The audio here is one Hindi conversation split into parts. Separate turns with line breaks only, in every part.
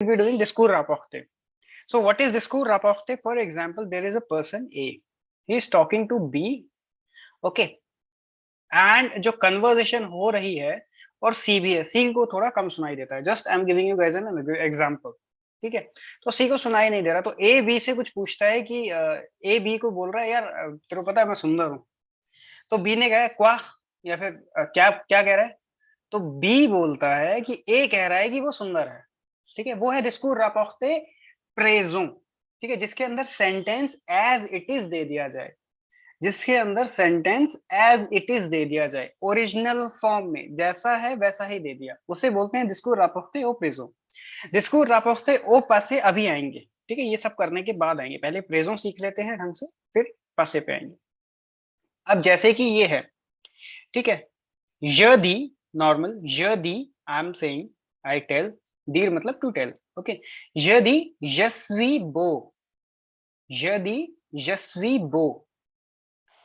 be doing discours rapporté. So what is discours rapporté? For example, there is a person A. He is talking to B. Okay. And जो कन्वर्सेशन हो रही है और सी भी है, सी को थोड़ा कम सुनाई देता है. Just I am giving you guys an example. ठीक है, तो सी को सुनाई नहीं दे रहा, तो ए बी से कुछ पूछता है कि ए बी को बोल रहा है, यार तेरे को पता है मैं सुंदर हूँ. तो बी ने कहा क्या, या फिर क्या क्या कह रहा है, तो बी बोलता है कि ए कह रहा है कि वो सुंदर है. ठीक है, वो है डिस्कूर रापोर्टे प्रेजों. ठीक है, जिसके अंदर सेंटेंस एज इट इज दे दिया जाए, जिसके अंदर सेंटेंस एज इट इज दे दिया जाए, ओरिजिनल फॉर्म में जैसा है वैसा ही दे दिया, उसे बोलते हैं डिस्कूर रापोर्टे ओ प्रेजो. डिस्कूर रापोर्टे ओ पासे अभी आएंगे. ठीक है, ये सब करने के बाद आएंगे, पहले प्रेजो सीख लेते हैं ढंग से, फिर पासे पे आएंगे. अब जैसे कि ये है, ठीक है, यदि नॉर्मल, यदि I am saying, I tell, डीर मतलब टू टेल. ओके, यदि यस्वी बो, यदि यस्वी बो,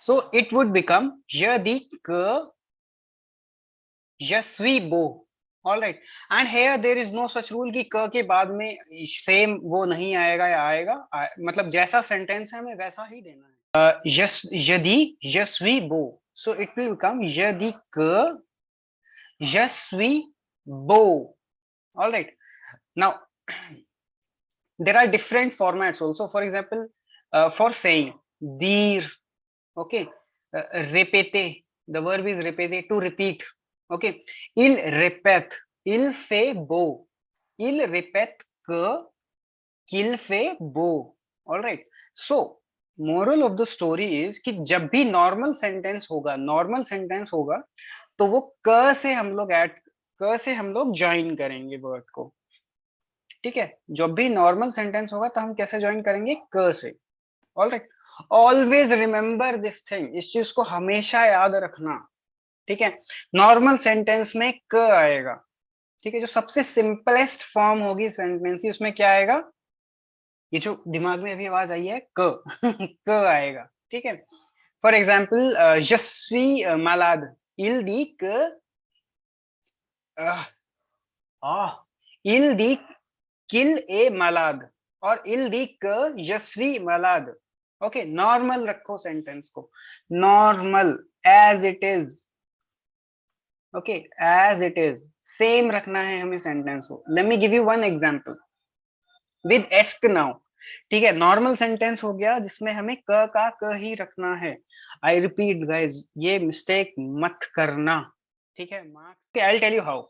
so it would become yadi ka yasvi bo. All right, and here there is no such rule कि क के बाद में सेम वो नहीं आएगा या आएगा, मतलब जैसा सेंटेंस है हमें वैसा ही देना है. यस, यदि यस्वी बो, so it will become yadi ka yasvi bo. All right, now there are different formats also. For example, for saying dir. Okay, répéter, the verb is répéter, to repeat. Okay, il répète, il fait beau, il répète que, qu'il fait beau. All right, so moral of the story is कि जब भी normal sentence होगा, normal sentence होगा, तो वो क से हम लोग ऐड, क से हम लोग ज्वाइन करेंगे वर्ड को. ठीक है, जब भी नॉर्मल सेंटेंस होगा तो हम कैसे ज्वाइन करेंगे, क से. All right, always remember this thing, इस चीज को हमेशा याद रखना. ठीक है, नॉर्मल सेंटेंस में क आएगा. ठीक है, जो सबसे सिंपलेस्ट फॉर्म होगी सेंटेंस की, उसमें क्या आएगा, ये जो दिमाग में अभी आवाज आई है क क आएगा. ठीक है, फॉर एग्जाम्पल यस्वी मालाद, इल दी क इल दी किल ए मालाद, और इल दी क यस्वी मालाद. ओके, नॉर्मल रखो सेंटेंस को, normal as it is. Okay, as it is, same रखना है हमें सेंटेंस को. Let me give you one example with ask now. ठीक है, नॉर्मल सेंटेंस हो गया जिसमें हमें क का क ही रखना है. आई रिपीट गाइज, ये मिस्टेक मत करना. ठीक है, marks, I will tell you how.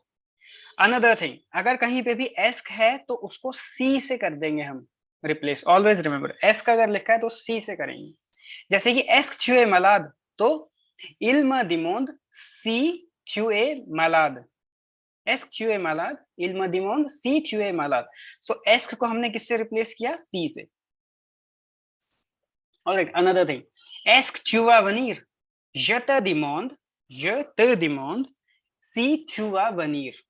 Another thing, अगर कहीं पे भी एस्क है तो उसको सी से कर देंगे हम रिप्लेस. ऑलवेज रिमेंबर, एस्क अगर लिखा है तो सी से करेंगे. जैसे कि एस्क थ्यूए मलाद, तो इल्मा दिमोंद सी थ्यूए मलाद, एस्क थ्यूए मलाद, इल्मा दिमोंद सी थ्यूए मलाद. सो एस्क को हमने किससे रिप्लेस किया, सी से. ऑलराइट, अनदर थिंग, एस्क थ्यूआ वनीर, यत दिमोंद, यत दिमोंद सी थ्यूआ वनीर.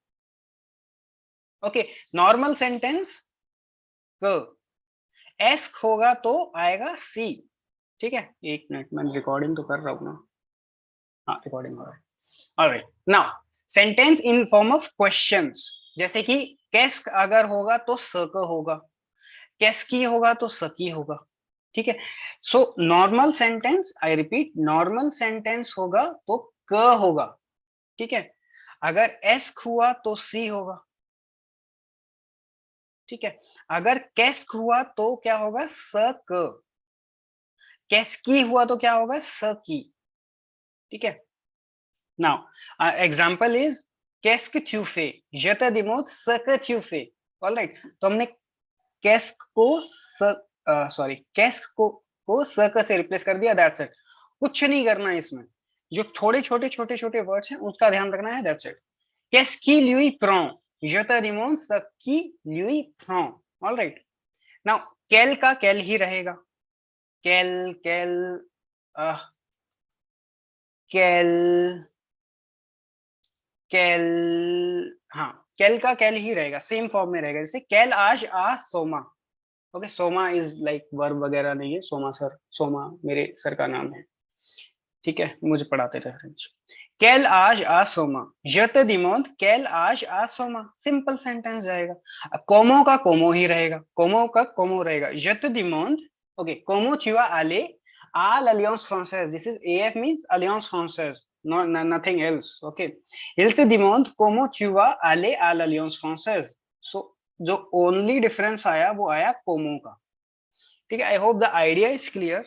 ओके, नॉर्मल सेंटेंस क, एस्क होगा तो आएगा सी. ठीक है, एक मिनट, मैं रिकॉर्डिंग तो कर रहा हूँ ना. हाँ, रिकॉर्डिंग हो रहा है. Alright, now sentence in form of questions, जैसे कि कैस्क अगर होगा तो स क होगा, कैस्की होगा तो सकी होगा. ठीक है, so normal sentence, I repeat, normal sentence होगा तो क होगा. ठीक है, अगर एस्क हुआ तो सी होगा. ठीक है, अगर कैस्क हुआ तो क्या होगा, स क. कैस्की हुआ तो क्या होगा, स की. ठीक है, नाउ एग्जांपल इज कैस्क थ्यूफे, यत दिमोत सक थ्यूफे. ऑलराइट, तो हमने कैस्क को सॉरी कैस्क को स से रिप्लेस कर दिया. दैट्स इट, कुछ नहीं करना है इसमें. जो थोड़े छोटे छोटे छोटे वर्ड्स हैं उसका ध्यान रखना है. That's it. कैस्की ल्यूई प्रों, यत दिमोन सकी ल्यूई प्रों. ऑलराइट, नाउ कैल का कैल ही रहेगा. कैल कैल कैल कैल, हाँ, कैल का कैल ही रहेगा, सेम फॉर्म में रहेगा. जैसे कैल आज आ सोमा. ओके, सोमा इज लाइक वर्ब वगैरह नहीं है. सोमा सर, सोमा मेरे सर का नाम है. ठीक है, मुझे पढ़ाते थे French. quel âge a Soma? Je te demande quel âge a Soma? Simple sentence जाएगा। अब कोमो का कोमो ही रहेगा, कोमो का कोमो रहेगा। Je te demande, okay, comment tu vas aller à l'Alliance française? This is AF means Alliance française, nothing else. Okay. Il te demande comment tu vas aller à l'Alliance française. So जो ओनली डिफरेंस आया वो आया कोमो का। ठीक है, I hope the idea is clear.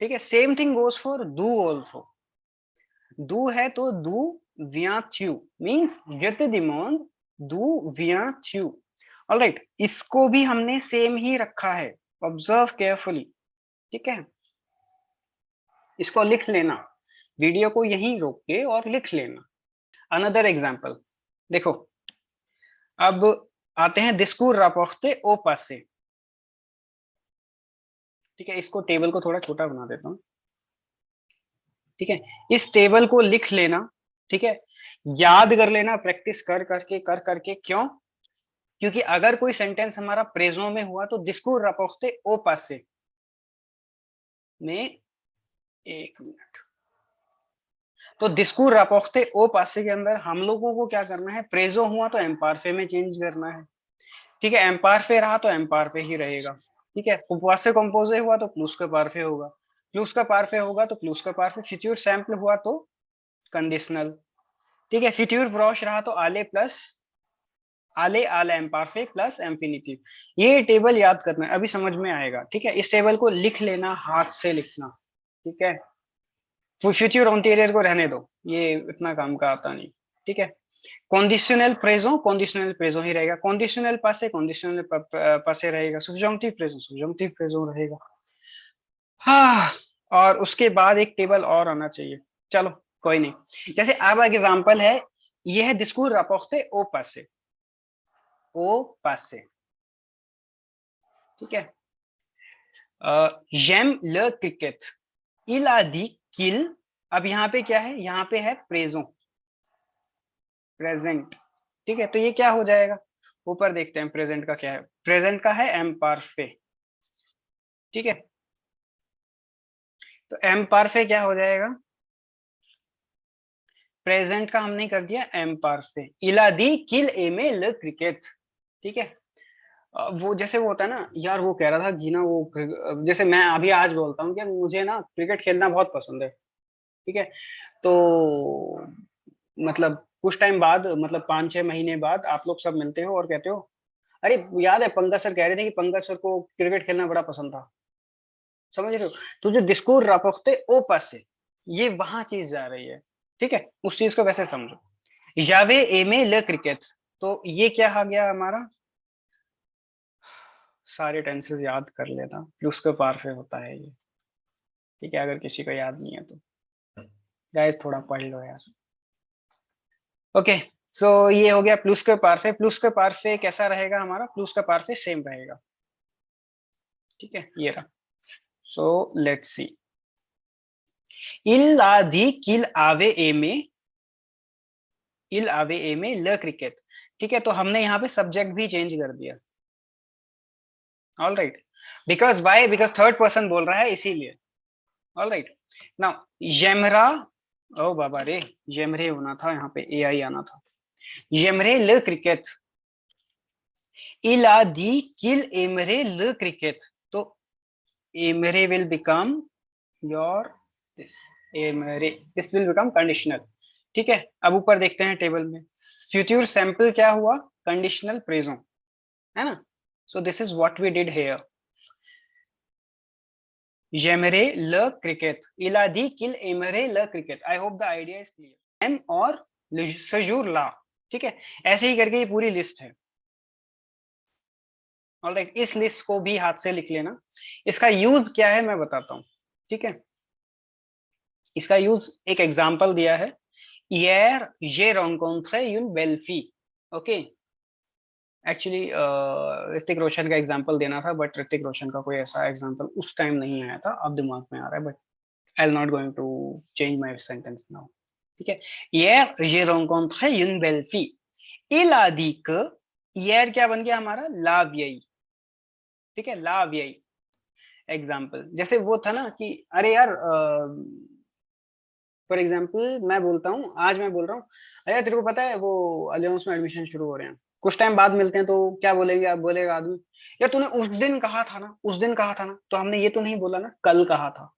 ठीक है, सेम थिंग गोज फॉर डू ऑल्सो। डू है तो डू विया थ्यू means je te demande d'où viens-tu। Alright, इसको भी हमने सेम ही रखा है, ऑब्जर्व केयरफुली। ठीक है, इसको लिख लेना, वीडियो को यहीं रोक के और लिख लेना। अनदर एग्जाम्पल देखो, अब आते हैं discours rapporté au passé। ठीक है, इसको टेबल को थोड़ा छोटा बना देता हूँ। ठीक है, इस टेबल को लिख लेना। ठीक है, याद कर लेना, प्रैक्टिस कर करके। क्यों? क्योंकि अगर कोई सेंटेंस हमारा प्रेजो में हुआ तो discours rapporté au passé में, एक मिनट, तो discours rapporté au passé के अंदर हम लोगों को क्या करना है, प्रेजो हुआ तो एम्पारफे में चेंज करना है। ठीक है, एम्पारफे रहा तो एम्पारफे ही रहेगा। ठीक है, उपवासे कंपोजे हुआ तो प्लूस का पारफे होगा, प्लूस का पारफे होगा तो प्लूस का पारफे, फ्यूचर सैंपल हुआ तो कंडीशनल। ठीक है, फ्यूचर ब्रॉश रहा तो आले प्लस आले आल एम्पारफे प्लस एम्फिनिटिव। ये टेबल याद करना है, अभी समझ में आएगा। ठीक है, इस टेबल को लिख लेना, हाथ से लिखना। ठीक है, फ्यूचर ऑन्टीरियर को रहने दो, ये इतना काम का आता नहीं। ठीक है, कंडीशनल प्रेजो ही रहेगा, कंडीशनल पासे रहेगा, सब्जंक्टिव प्रेजो रहेगा। हाँ, और उसके बाद एक टेबल और आना चाहिए। चलो कोई नहीं, जैसे अब एग्जांपल है, ये है discours rapporté au passé, au passé। ठीक है, j'aime le cricket, il a dit qu'il, अब यहाँ पे क्या है, यहाँ पे है प्रेजो, प्रेजेंट। ठीक है, तो ये क्या हो जाएगा, ऊपर देखते हैं प्रेजेंट का क्या है, प्रेजेंट का है एम पारफे। ठीक है, तो एम पारफे क्या हो जाएगा, प्रेजेंट का हमने कर दिया एम पारफे। इला दी किल एमे ल क्रिकेट। ठीक है, वो जैसे वो होता है ना यार, वो कह रहा था कि ना वो, जैसे मैं अभी आज बोलता हूँ कि मुझे ना क्रिकेट खेलना बहुत पसंद है। ठीक है, तो मतलब कुछ टाइम बाद, मतलब 5-6 महीने बाद आप लोग सब मिलते हो और कहते हो, अरे याद है पंकज सर कह रहे थे कि पंकज सर को क्रिकेट खेलना बड़ा पसंद था। समझ रहे हो, तो जो डिस्कोर रापोक्ते ओ पास से, ये वहां चीज जा रही है। ठीक है, उस चीज को वैसे समझो, यावे एमे ल क्रिकेट, तो ये क्या आ गया हमारा, सारे टेंसेस याद कर लेना, प्लस के पार पे होता है ये। ठीक है, अगर किसी को याद नहीं है तो गाइस थोड़ा पढ़ लो यार। ओके, सो ये हो गया प्लस के पारफे। प्लस के पारफे कैसा रहेगा हमारा, प्लस का पारफे सेम रहेगा। ठीक है, ये रहा। So let's see, il a dit qu'il avait aimé, il avait aimé le cricket। ठीक है, तो हमने यहाँ पे सब्जेक्ट भी चेंज कर दिया। All right, because why, because third person बोल रहा है इसीलिए। ऑल राइट, नाउ जेमरा, ओ बाबा रे, जेमरे होना था, यहाँ पे ए आई आना था। जेमरे le cricket, il a dit qu'il aimerait le cricket, तो aimerait will become your this, aimerait, this will become conditional। ठीक है, अब ऊपर देखते हैं टेबल में, फ्यूचर सैंपल क्या हुआ, कंडीशनल प्रेजो, है ना। So this is what we did here, j'aimerais le cricket, il a dit qu'il aimerait le cricket। I hope the idea is clear. एम और ce jour là। ठीक है, ऐसे ही करके ये पूरी लिस्ट है। ऑलराइट, इस लिस्ट को भी हाथ से लिख लेना। इसका यूज क्या है मैं बताता हूँ। ठीक है, इसका यूज एक एग्जांपल दिया है, hier j'ai rencontré une belle fille। Okay, actually Hrithik Roshan का एग्जांपल देना था, बट ऋतिक रोशन का कोई ऐसा एग्जांपल उस टाइम नहीं आया था, अब दिमाग में आ रहा है, but I am not going to change my sentence now. ठीक है, hier j'ai rencontré une belle fille, il a dit que, hier क्या बन गया हमारा, la vieille। ठीक है, la vieille एग्जाम्पल, जैसे वो था ना कि अरे यार फॉर एग्जाम्पल मैं बोलता हूँ, आज मैं बोल रहा हूँ अरे तेरे को पता है वो अलियंस में एडमिशन शुरू हो रहे हैं, कुछ टाइम बाद मिलते हैं, तो क्या बोलेंगे आप, बोलेगा आदमी यार तूने उस दिन कहा था ना, उस दिन कहा था ना, तो हमने ये तो नहीं बोला ना कल कहा था,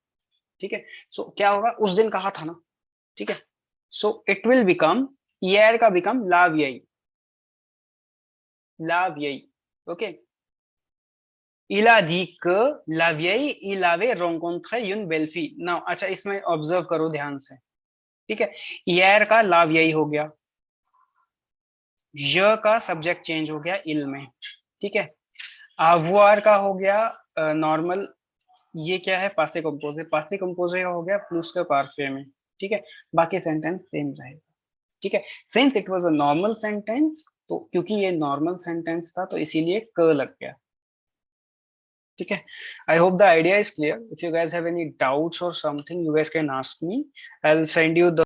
ठीक है। सो क्या होगा, उस दिन कहा था ना, ठीक है। So it will become, year का बिकम लाव यही, लाव यही, okay. Il a dit que la vieille, il avait rencontré une belle fille. Now अच्छा, इसमें ऑब्जर्व करो ध्यान से, ठीक है। ईयर का लाव यही हो गया, य का सब्जेक्ट चेंज हो गया इल में, ठीक है। avoir का हो गया नॉर्मल, ये क्या है, पासे कंपोजे, पासे कंपोजे हो गया प्लस के पार्फे में, ठीक है। बाकी सेंटेंस सेम रहेगा, ठीक है। Since it was a normal sentence, तो क्योंकि ये नॉर्मल सेंटेंस था तो इसीलिए क लग गया, ठीक है। I hope the idea is clear. If you guys have any doubts or something, you guys can ask me. I'll send you the